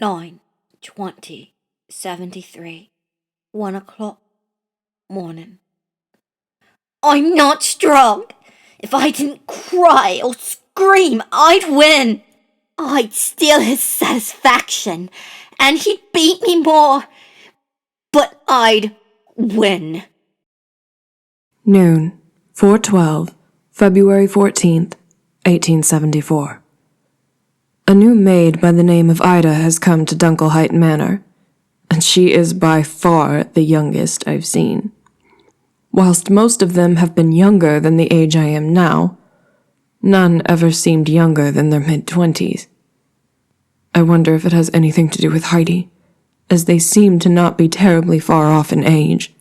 9:20:73, 1 o'clock morning. I'm not strong. If I didn't cry or scream, I'd win. I'd steal his satisfaction, and he'd beat me more. But I'd win. Noon, 4:12, February 14th, 1874. A new maid by the name of Ida has come to Dunkelheit Manor, and she is by far the youngest I've seen. Whilst most of them have been younger than the age I am now, none ever seemed younger than their mid-20s. I wonder if it has anything to do with Heidi, as they seem to not be terribly far off in age.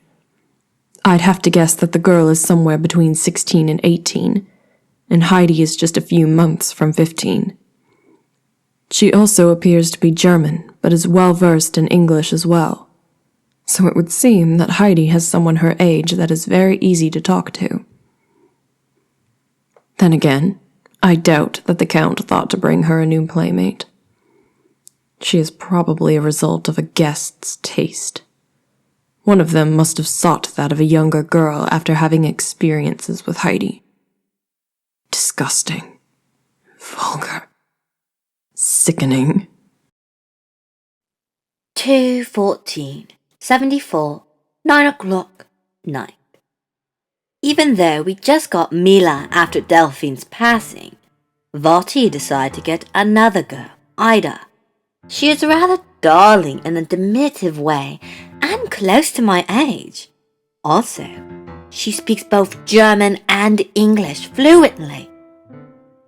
I'd have to guess that the girl is somewhere between 16 and 18, and Heidi is just a few months from 15. She also appears to be German, but is well-versed in English as well. So it would seem that Heidi has someone her age that is very easy to talk to. Then again, I doubt that the Count thought to bring her a new playmate. She is probably a result of a guest's taste. One of them must have sought that of a younger girl after having experiences with Heidi. Disgusting. Vulgar. Sickening. 2:14:74, 9 o'clock night. Even though we just got Mila after Delphine's passing, Vati decided to get another girl, Ida. She is rather darling in a diminutive way and close to my age. Also, she speaks both German and English fluently.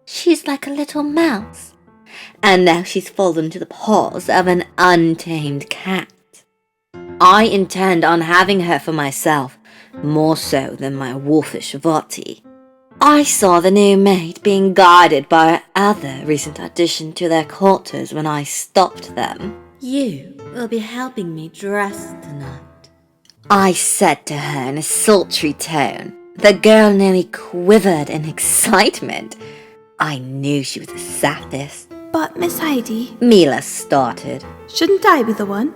She's like a little mouse. And now she's fallen into the paws of an untamed cat. I intend on having her for myself, more so than my wolfish Vati. I saw the new maid being guarded by other recent addition to their quarters when I stopped them. You will be helping me dress tonight, I said to her in a sultry tone. The girl nearly quivered in excitement. I knew she was a sappist. But, Miss Heidi, Mila started. Shouldn't I be the one?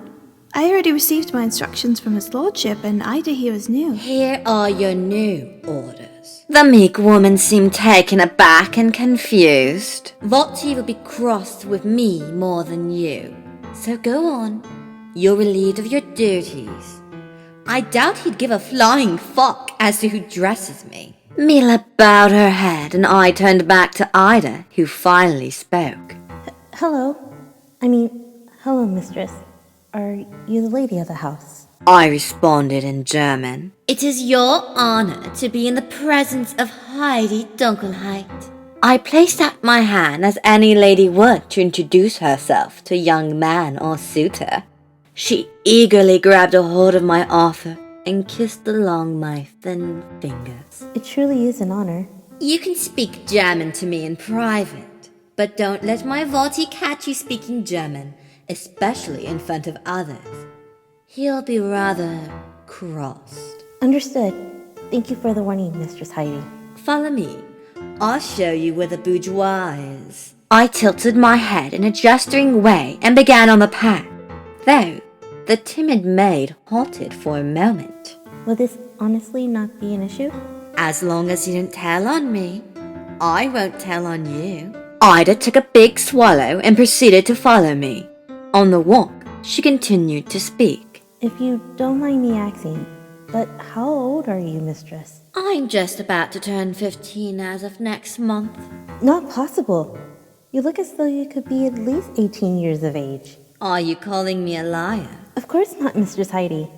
I already received my instructions from his lordship, and Ida here is new. Here are your new orders. The meek woman seemed taken aback and confused. Vati will be crossed with me more than you. So go on. You're relieved of your duties. I doubt he'd give a flying fuck as to who dresses me. Mila bowed her head, and I turned back to Ida, who finally spoke. Hello, mistress. Are you the lady of the house? I responded in German. It is your honor to be in the presence of Heidi Dunkelheit. I placed out my hand as any lady would to introduce herself to a young man or suitor. She eagerly grabbed a hold of my offer and kissed along my thin fingers. It truly is an honor. You can speak German to me in private, but don't let my Vati catch you speaking German, especially in front of others. He'll be rather crossed. Understood. Thank you for the warning, Mistress Heidi. Follow me. I'll show you where the bourgeois is. I tilted my head in a gesturing way and began on the path, though the timid maid halted for a moment. Will this honestly not be an issue? As long as you didn't tell on me, I won't tell on you. Ida took a big swallow and proceeded to follow me. On the walk, she continued to speak. If you don't mind me asking, but how old are you, mistress? I'm just about to turn 15 as of next month. Not possible. You look as though you could be at least 18 years of age. Are you calling me a liar? Of course not, Mistress Heidi.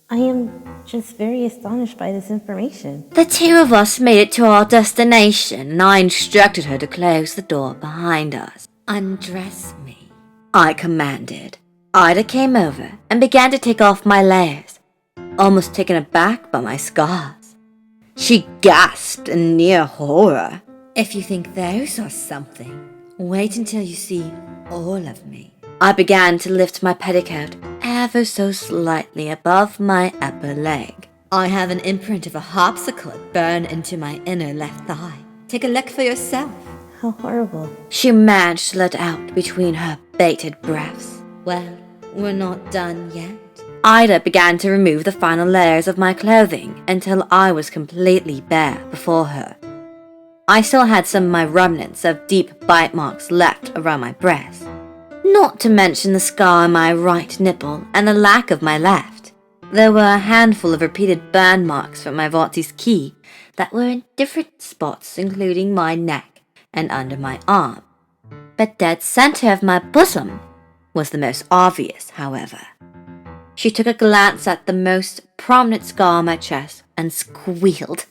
I am just very astonished by this information. The two of us made it to our destination, and I instructed her to close the door behind us. Undress me, I commanded. Ida came over and began to take off my layers, almost taken aback by my scars. She gasped in near horror. If you think those are something, wait until you see all of me. I began to lift my petticoat ever so slightly above my upper leg. I have an imprint of a harpsichord burned into my inner left thigh. Take a look for yourself. How horrible. She managed to let out between her bated breaths. Well, we're not done yet. Ida began to remove the final layers of my clothing until I was completely bare before her. I still had some of my remnants of deep bite marks left around my breast, not to mention the scar on my right nipple and the lack of my left. There were a handful of repeated burn marks from my Vaulty's key that were in different spots, including my neck and under my arm. But dead center of my bosom was the most obvious, however. She took a glance at the most prominent scar on my chest and squealed.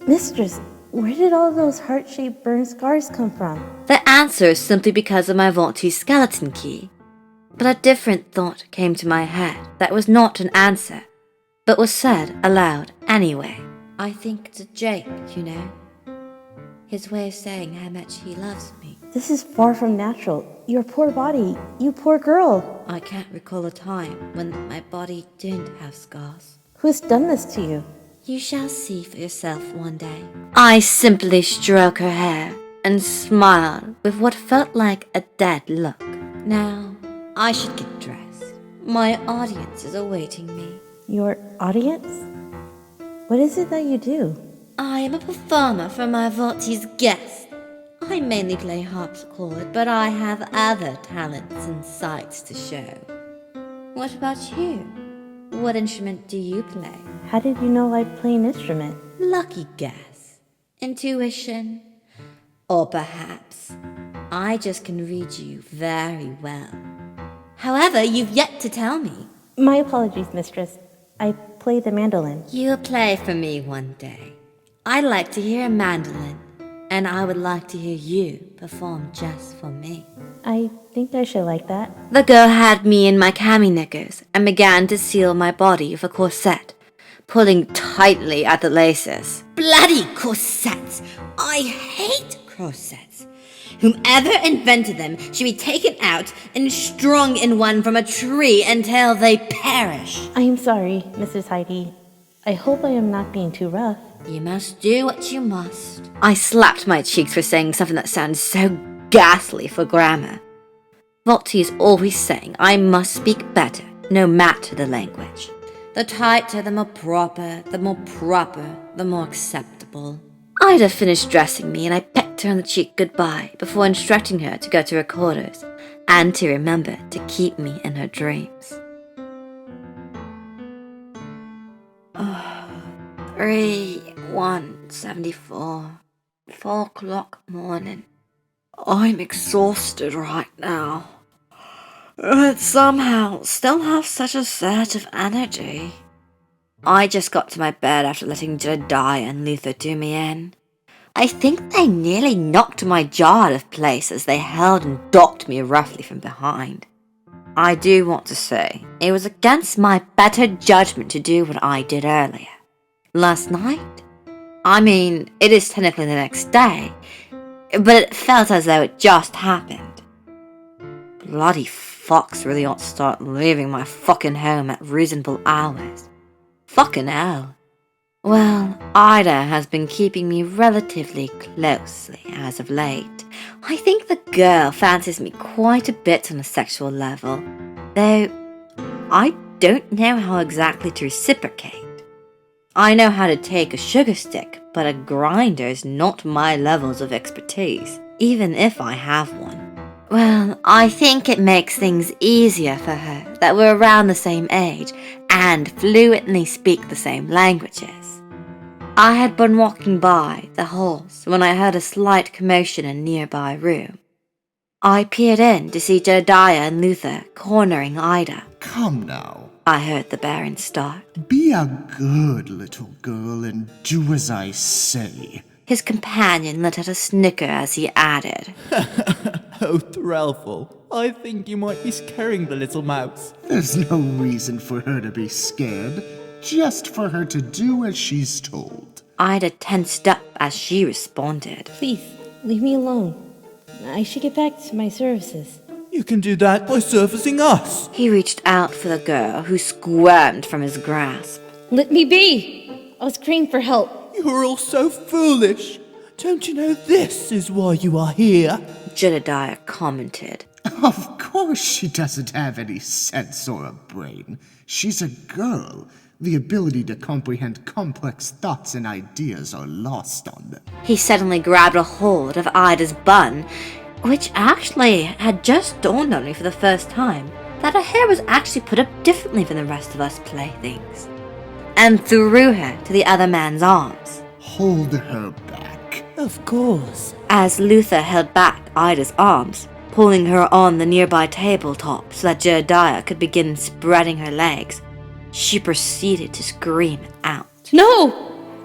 Mistress, where did all those heart-shaped burn scars come from? The answer is simply because of my Vaulty's skeleton key. But a different thought came to my head that was not an answer, but was said aloud anyway. I think it's a joke, you know. His way of saying how much he loves me. This is far from natural. Your poor body. You poor girl. I can't recall a time when my body didn't have scars. Who has done this to you? You shall see for yourself one day. I simply stroked her hair and smiled with what felt like a dead look. Now, I should get dressed. My audience is awaiting me. Your audience? What is it that you do? I am a performer for my Vaulty's guests. I mainly play harpsichord, but I have other talents and sights to show. What about you? What instrument do you play? How did you know I'd play an instrument? Lucky guess. Intuition. Or perhaps I just can read you very well. However, you've yet to tell me. My apologies, mistress. I play the mandolin. You'll play for me one day. I'd like to hear a mandolin, and I would like to hear you perform just for me. I think I should like that. The girl had me in my cami knickers and began to seal my body with a corset, pulling tightly at the laces. Bloody corsets! I hate corsets. Whomever invented them should be taken out and strung in one from a tree until they perish. I am sorry, Mrs. Heidi. I hope I am not being too rough. You must do what you must. I slapped my cheeks for saying something that sounded so ghastly for grammar. Vaulty is always saying I must speak better, no matter the language. The tighter, the more proper, the more acceptable. Ida finished dressing me and I pecked her on the cheek goodbye before instructing her to go to her quarters and to remember to keep me in her dreams. 3:174, 4 o'clock morning. I'm exhausted right now, but somehow still have such a surge of energy. I just got to my bed after letting Jedediah and Luther do me in. I think they nearly knocked my jaw out of place as they held and docked me roughly from behind. I do want to say, it was against my better judgment to do what I did earlier. Last night? I mean, it is technically the next day, but it felt as though it just happened. Bloody fucks really ought to start leaving my fucking home at reasonable hours. Fucking hell. Well, Ida has been keeping me relatively closely as of late. I think the girl fancies me quite a bit on a sexual level, though I don't know how exactly to reciprocate. I know how to take a sugar stick, but a grinder is not my levels of expertise, even if I have one. Well, I think it makes things easier for her that we're around the same age and fluently speak the same languages. I had been walking by the halls when I heard a slight commotion in a nearby room. I peered in to see Jedediah and Luther cornering Ida. Come now. I heard the Baron start. Be a good little girl and do as I say. His companion let out a snicker as he added. Oh, Threlful, I think you might be scaring the little mouse. There's no reason for her to be scared, just for her to do as she's told. Ida tensed up as she responded. Please, leave me alone. I should get back to my services. You can do that by surfacing us. He reached out for the girl, who squirmed from his grasp. Let me be! I was screaming for help. You're all so foolish. Don't you know this is why you are here? Jedediah commented. Of course she doesn't have any sense or a brain. She's a girl. The ability to comprehend complex thoughts and ideas are lost on them. He suddenly grabbed a hold of Ida's bun, which actually had just dawned on me for the first time that her hair was actually put up differently from the rest of us playthings, and threw her to the other man's arms. Hold her back. Of course. As Luther held back Ida's arms, pulling her on the nearby tabletop so that Jedediah could begin spreading her legs, she proceeded to scream out. No!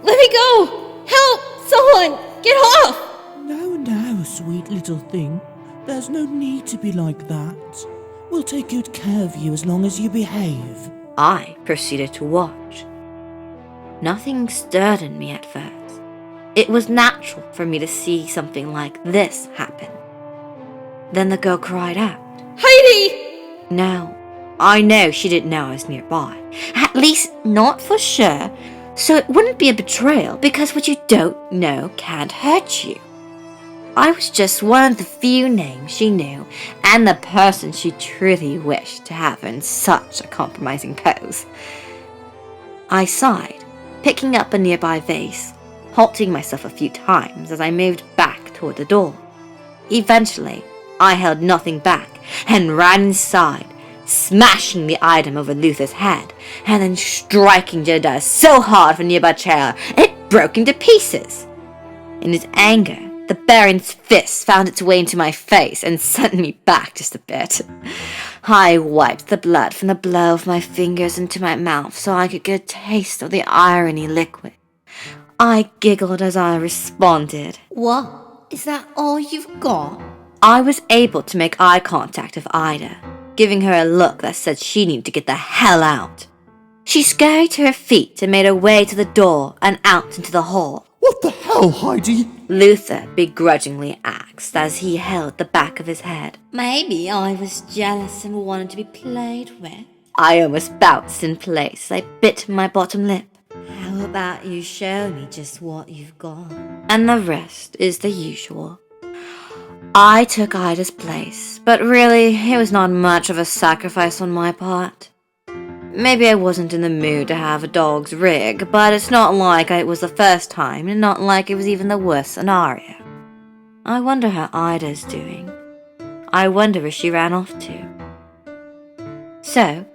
Let me go! Help! Someone! Get off! No, sweet little thing. There's no need to be like that. We'll take good care of you as long as you behave. I proceeded to watch. Nothing stirred in me at first. It was natural for me to see something like this happen. Then the girl cried out, Heidi! Now, I know she didn't know I was nearby. At least not for sure. So it wouldn't be a betrayal because what you don't know can't hurt you. I was just one of the few names she knew and the person she truly wished to have in such a compromising pose. I sighed, picking up a nearby vase, halting myself a few times as I moved back toward the door. Eventually, I held nothing back and ran inside, smashing the item over Luther's head, and then striking Jedediah so hard with a nearby chair it broke into pieces. In his anger, the Baron's fist found its way into my face and sent me back just a bit. I wiped the blood from the blow of my fingers into my mouth so I could get a taste of the irony liquid. I giggled as I responded. What? Is that all you've got? I was able to make eye contact with Ida, giving her a look that said she needed to get the hell out. She scurried to her feet and made her way to the door and out into the hall. What the hell, Heidi? Luther begrudgingly asked as he held the back of his head. Maybe I was jealous and wanted to be played with. I almost bounced in place as I bit my bottom lip. How about you show me just what you've got? And the rest is the usual. I took Ida's place, but really, it was not much of a sacrifice on my part. Maybe I wasn't in the mood to have a dog's rig, but it's not like it was the first time, and not like it was even the worst scenario. I wonder how Ida's doing. I wonder where she ran off to. So,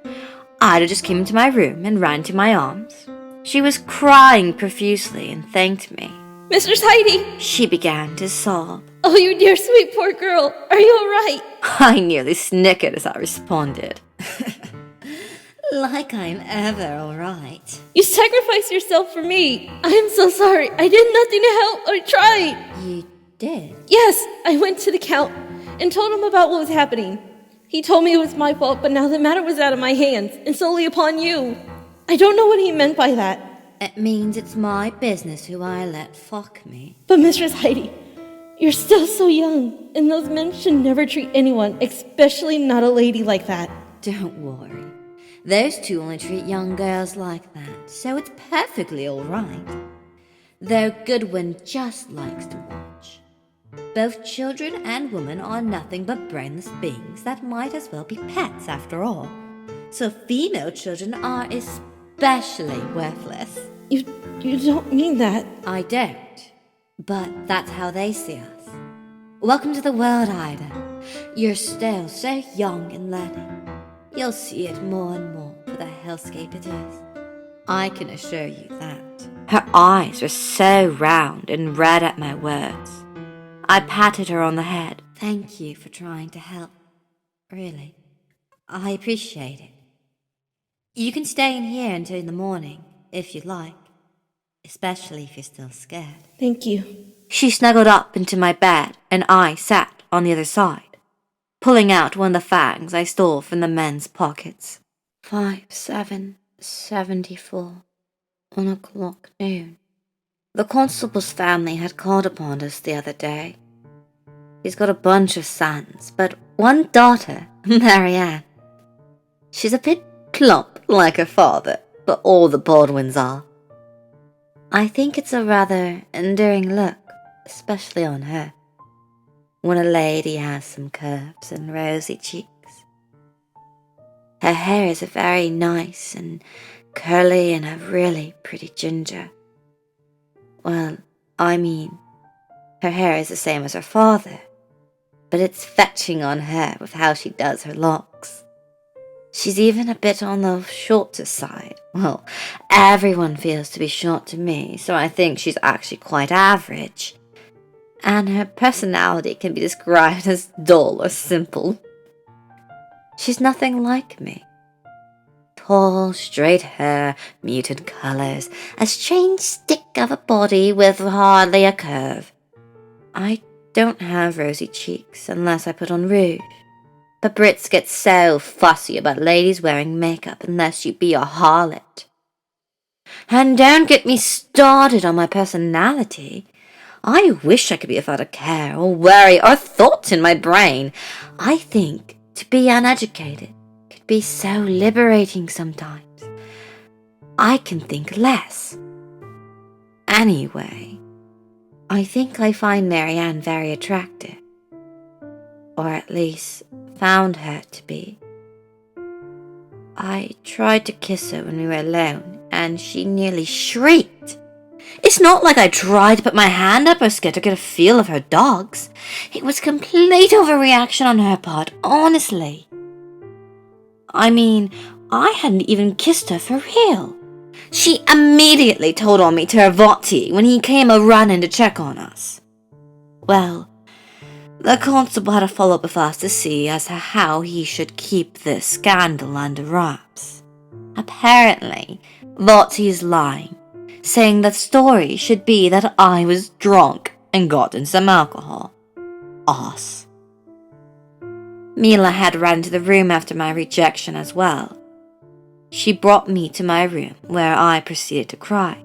Ida just came into my room and ran to my arms. She was crying profusely and thanked me. Mistress Heidi! She began to sob. Oh, you dear sweet poor girl. Are you alright? I nearly snickered as I responded. Like I'm ever alright. You sacrificed yourself for me. I am so sorry. I did nothing to help. I tried. You did? Yes, I went to the Count and told him about what was happening. He told me it was my fault, but now the matter was out of my hands and solely upon you. I don't know what he meant by that. It means it's my business who I let fuck me. But Mistress Heidi, you're still so young, and those men should never treat anyone, especially not a lady, like that. Don't worry. Those two only treat young girls like that, so it's perfectly alright. Though Goodwin just likes to watch. Both children and women are nothing but brainless beings that might as well be pets after all. So female children are especially worthless. You don't mean that. I don't. But that's how they see us. Welcome to the world, Ida. You're still so young and learning. You'll see it more and more for the hellscape it is. I can assure you that. Her eyes were so round and red at my words. I patted her on the head. Thank you for trying to help. Really. I appreciate it. You can stay in here until the morning, if you'd like. Especially if you're still scared. Thank you. She snuggled up into my bed, and I sat on the other side, pulling out one of the fags I stole from the men's pockets. 5774, 1 o'clock noon. The constable's family had called upon us the other day. He's got a bunch of sons, but one daughter, Marianne. She's a bit plump like her father, but all the Baldwins are. I think it's a rather endearing look, especially on her. when a lady has some curves and rosy cheeks. Her hair is very nice and curly and a really pretty ginger. Well, I mean, her hair is the same as her father, but it's fetching on her with how she does her locks. She's even a bit on the shorter side. Well, everyone feels to be short to me, so I think she's actually quite average. And her personality can be described as dull or simple. She's nothing like me. Tall, straight hair, muted colours, a strange stick of a body with hardly a curve. I don't have rosy cheeks unless I put on rouge. But Brits get so fussy about ladies wearing makeup unless you be a harlot. And don't get me started on my personality. I wish I could be without a care or worry or thought in my brain. I think to be uneducated could be so liberating sometimes. I can think less. Anyway, I think I find Marianne very attractive. Or at least found her to be. I tried to kiss her when we were alone, and she nearly shrieked. It's not like I tried to put my hand up her skirt to get a feel of her dogs. It was complete overreaction on her part, honestly. I mean, I hadn't even kissed her for real. She immediately told on me to her Voti when he came a-running to check on us. Well, the constable had a follow-up with us to see as to how he should keep this scandal under wraps. Apparently, Voti is lying, saying that story should be that I was drunk and got in some alcohol. Us. Mila had run to the room after my rejection as well. She brought me to my room, where I proceeded to cry.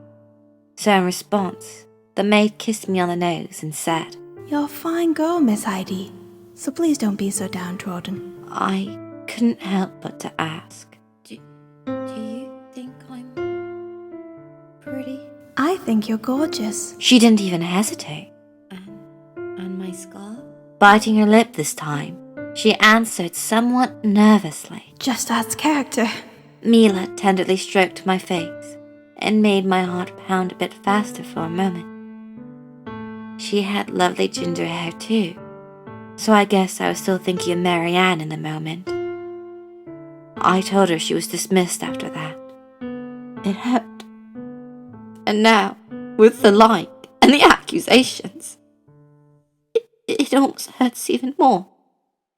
So in response, the maid kissed me on the nose and said, You're a fine girl, Miss Heidi, so please don't be so downtrodden. I couldn't help but to ask, Do you think I'm pretty? I think you're gorgeous. She didn't even hesitate. And my scar? Biting her lip this time, she answered somewhat nervously. Just adds character. Mila tenderly stroked my face and made my heart pound a bit faster for a moment. She had lovely ginger hair too, so I guess I was still thinking of Marianne in the moment. I told her she was dismissed after that. It hurt. And now, with the like and the accusations, it almost hurts even more.